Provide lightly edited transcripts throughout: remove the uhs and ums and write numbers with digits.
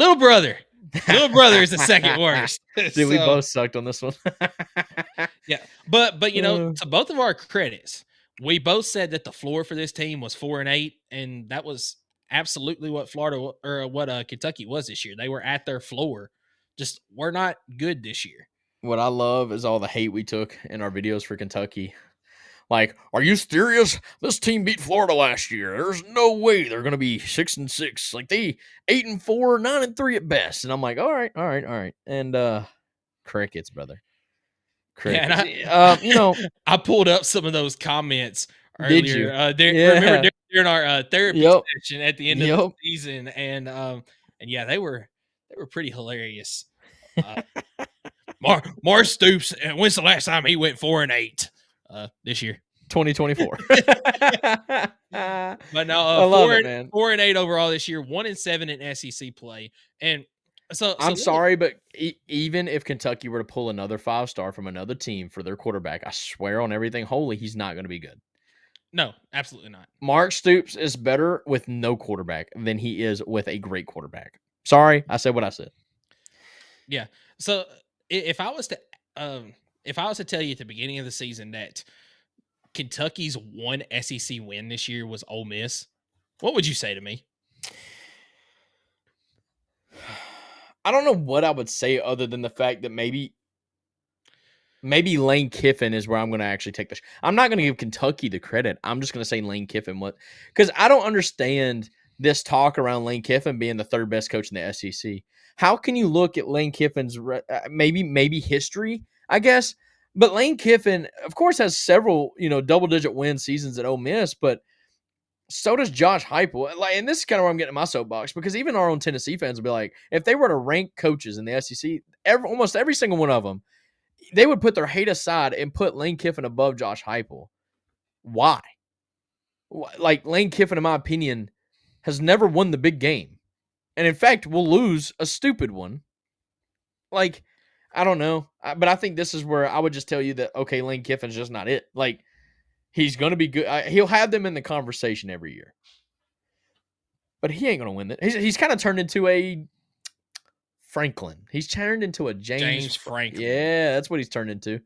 Little brother. Little brother is the second worst. Dude, we both sucked on this one. Yeah, but to both of our credits, we both said that the floor for this team was 4-8, and that was absolutely what Florida or what Kentucky was this year. They were at their floor, just we're not good this year. What I love is all the hate we took in our videos for Kentucky. Like, are you serious? This team beat Florida last year. There's no way they're going to be 6-6. Like, they 8-4, 9-3 at best. And I'm like, all right. And crickets, brother. Crickets. Yeah, and I pulled up some of those comments earlier. Did you? Remember during our therapy Yep. session at the end of the season, and yeah, they were pretty hilarious. Mar Stoops. And when's the last time he went 4-8? This year, 2024. But no, 4-8 overall this year, 1-7 in SEC play, and so I'm sorry, but even if Kentucky were to pull another 5-star from another team for their quarterback, I swear on everything holy, he's not going to be good. No, absolutely not. Mark Stoops is better with no quarterback than he is with a great quarterback. Sorry, I said what I said. Yeah. So if I was to tell you at the beginning of the season that Kentucky's one SEC win this year was Ole Miss, what would you say to me? I don't know what I would say other than the fact that maybe Lane Kiffin is where I'm going to actually take this. I'm not going to give Kentucky the credit. I'm just going to say Lane Kiffin. Because I don't understand this talk around Lane Kiffin being the third best coach in the SEC. How can you look at Lane Kiffin's maybe history, I guess? But Lane Kiffin, of course, has several double-digit win seasons at Ole Miss, but so does Josh Heupel. And this is kind of where I'm getting my soapbox, because even our own Tennessee fans will be like, if they were to rank coaches in the SEC, almost every single one of them, they would put their hate aside and put Lane Kiffin above Josh Heupel. Why? Like, Lane Kiffin, in my opinion, has never won the big game. And in fact, will lose a stupid one. Like, I don't know. But I think this is where I would just tell you that, okay, Lane Kiffin's just not it. Like, he's going to be good. He'll have them in the conversation every year. But he ain't going to win it. He's kind of turned into a Franklin. He's turned into a James Franklin. Yeah, that's what he's turned into.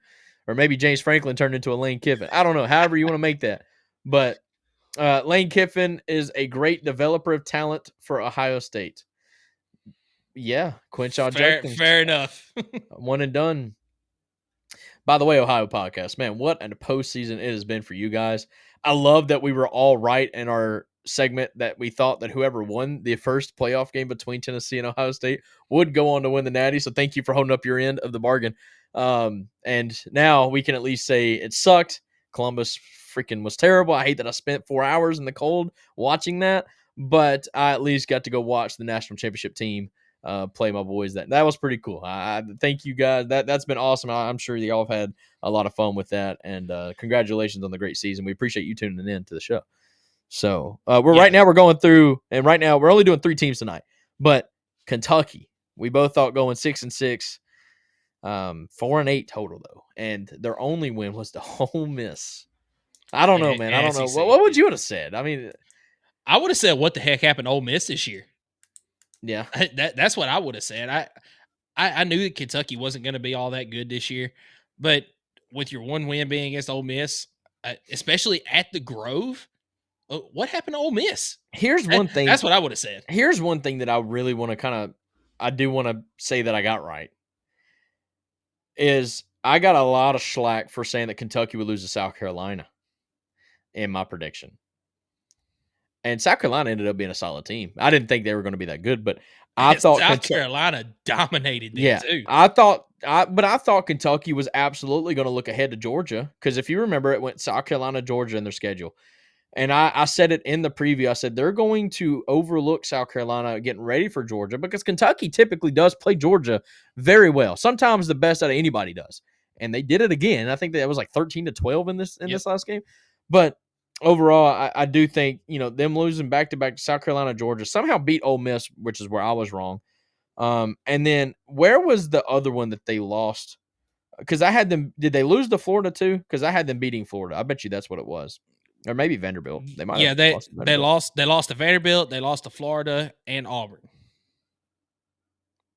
Or maybe James Franklin turned into a Lane Kiffin. I don't know. However you want to make that. But Lane Kiffin is a great developer of talent for Ohio State. Yeah, Quinshon Judkins. Fair enough. One and done. By the way, Ohio podcast, man, what a postseason it has been for you guys. I love that we were all right in our segment that we thought that whoever won the first playoff game between Tennessee and Ohio State would go on to win the Natty. So thank you for holding up your end of the bargain. And now we can at least say it sucked. Columbus freaking was terrible. I hate that I spent 4 hours in the cold watching that, but I at least got to go watch the national championship team play my boys. That was pretty cool. I thank you guys. That's been awesome. I'm sure y'all have had a lot of fun with that, and congratulations on the great season. We appreciate you tuning in to the show. So right now we're going through, and right now we're only doing 3 teams tonight, but Kentucky, we both thought going 6-6, 4-8 total though, and their only win was the Ole Miss. I don't know, man. I don't know. What would you have said? I mean, I would have said, what the heck happened to Ole Miss this year? Yeah, that's what I would have said. I knew that Kentucky wasn't going to be all that good this year, but with your one win being against Ole Miss, especially at the Grove, what happened to Ole Miss? Here's one thing. That's what I would have said. Here's one thing that I really want to I do want to say that I got right. Is I got a lot of slack for saying that Kentucky would lose to South Carolina in my prediction. And South Carolina ended up being a solid team. I didn't think they were going to be that good, but I thought South Carolina dominated them too. I thought Kentucky was absolutely going to look ahead to Georgia, because if you remember, it went South Carolina, Georgia in their schedule. And I said it in the preview. I said they're going to overlook South Carolina getting ready for Georgia, because Kentucky typically does play Georgia very well. Sometimes the best out of anybody does. And they did it again. I think that was like 13-12 in this last game. But overall, I do think, them losing back-to-back to South Carolina, Georgia, somehow beat Ole Miss, which is where I was wrong. And then where was the other one that they lost? Because I had them – did they lose to Florida too? Because I had them beating Florida. I bet you that's what it was. Or maybe Vanderbilt. They might have lost to Vanderbilt. They lost to Vanderbilt. They lost to Florida and Auburn.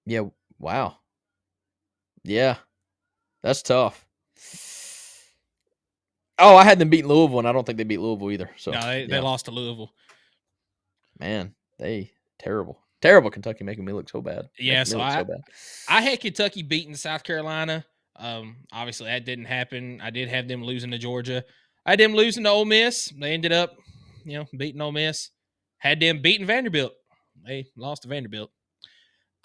Yeah. Wow. Yeah. That's tough. Oh, I had them beat Louisville, and I don't think they beat Louisville either. So No, they lost to Louisville. Man, they terrible. Terrible Kentucky making me look so bad. Yeah, Making me so look so bad. I had Kentucky beating South Carolina. Obviously that didn't happen. I did have them losing to Georgia. I had them losing to Ole Miss. They ended up, beating Ole Miss. Had them beating Vanderbilt. They lost to Vanderbilt.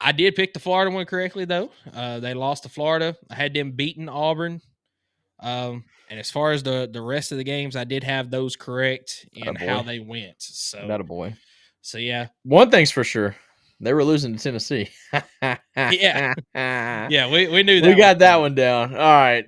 I did pick the Florida one correctly though. They lost to Florida. I had them beating Auburn. And as far as the rest of the games, I did have those correct in how they went. So That a boy. So yeah. One thing's for sure. They were losing to Tennessee. Yeah. Yeah, we knew that. We got that one down. All right.